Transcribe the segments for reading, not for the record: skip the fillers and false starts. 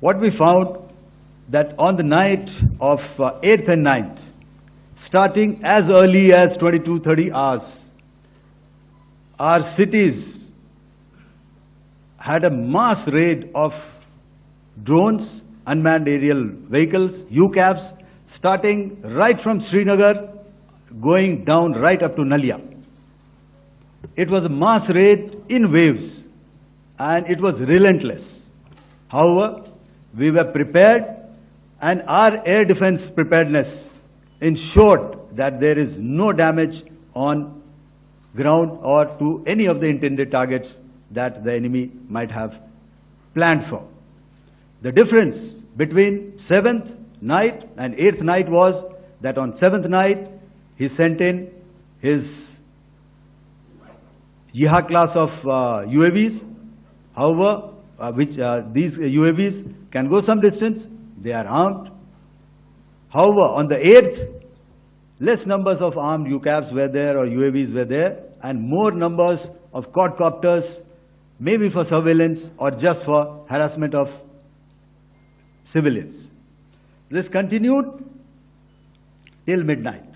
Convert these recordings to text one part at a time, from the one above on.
what we found that on the night of 8th and 9th, starting as early as 22:30 hours, our cities had a mass raid of drones, unmanned aerial vehicles, UCAVs, starting right from Srinagar, going down right up to Nalia. It was a mass raid in waves, and it was relentless. However, we were prepared, and our air defense preparedness ensured that there is no damage on ground or to any of the intended targets that the enemy might have planned for. The difference between 7th night and 8th night was that on 7th night, he sent in his Yeha class of UAVs. However, these UAVs can go some distance, they are armed. However, on the 8th, less numbers of armed UCAVs were there or UAVs were there, and more numbers of quadcopters, maybe for surveillance or just for harassment of civilians. This continued till midnight.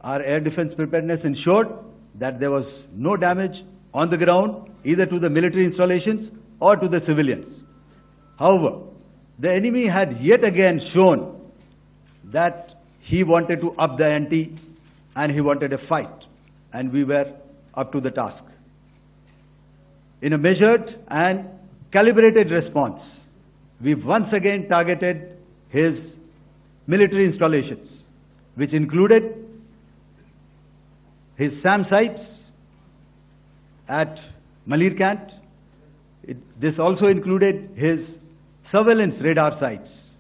Our air defense preparedness ensured that there was no damage on the ground, either to the military installations or to the civilians. However, the enemy had yet again shown that he wanted to up the ante and he wanted a fight, and we were up to the task. In a measured and calibrated response, we once again targeted his military installations, which included his SAM sites at Malirkant. This also included his surveillance radar sites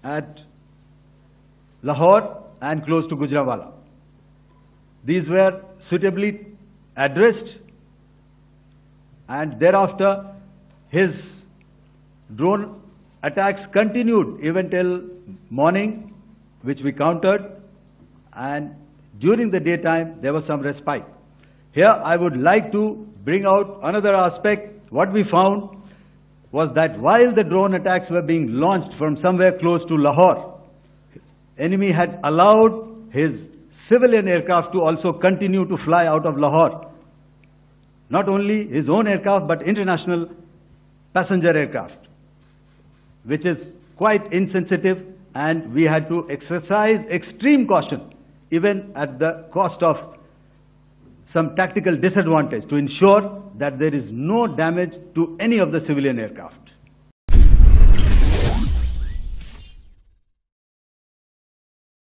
at Lahore and close to Gujranwala. These were suitably addressed, and thereafter his drone attacks continued even till morning, which we countered, and during the daytime there was some respite. Here I would like to bring out another aspect. What we found was that while the drone attacks were being launched from somewhere close to Lahore, enemy had allowed his civilian aircraft to also continue to fly out of Lahore. Not only his own aircraft, but international passenger aircraft, which is quite insensitive, and we had to exercise extreme caution, even at the cost of some tactical disadvantage, to ensure that there is no damage to any of the civilian aircraft.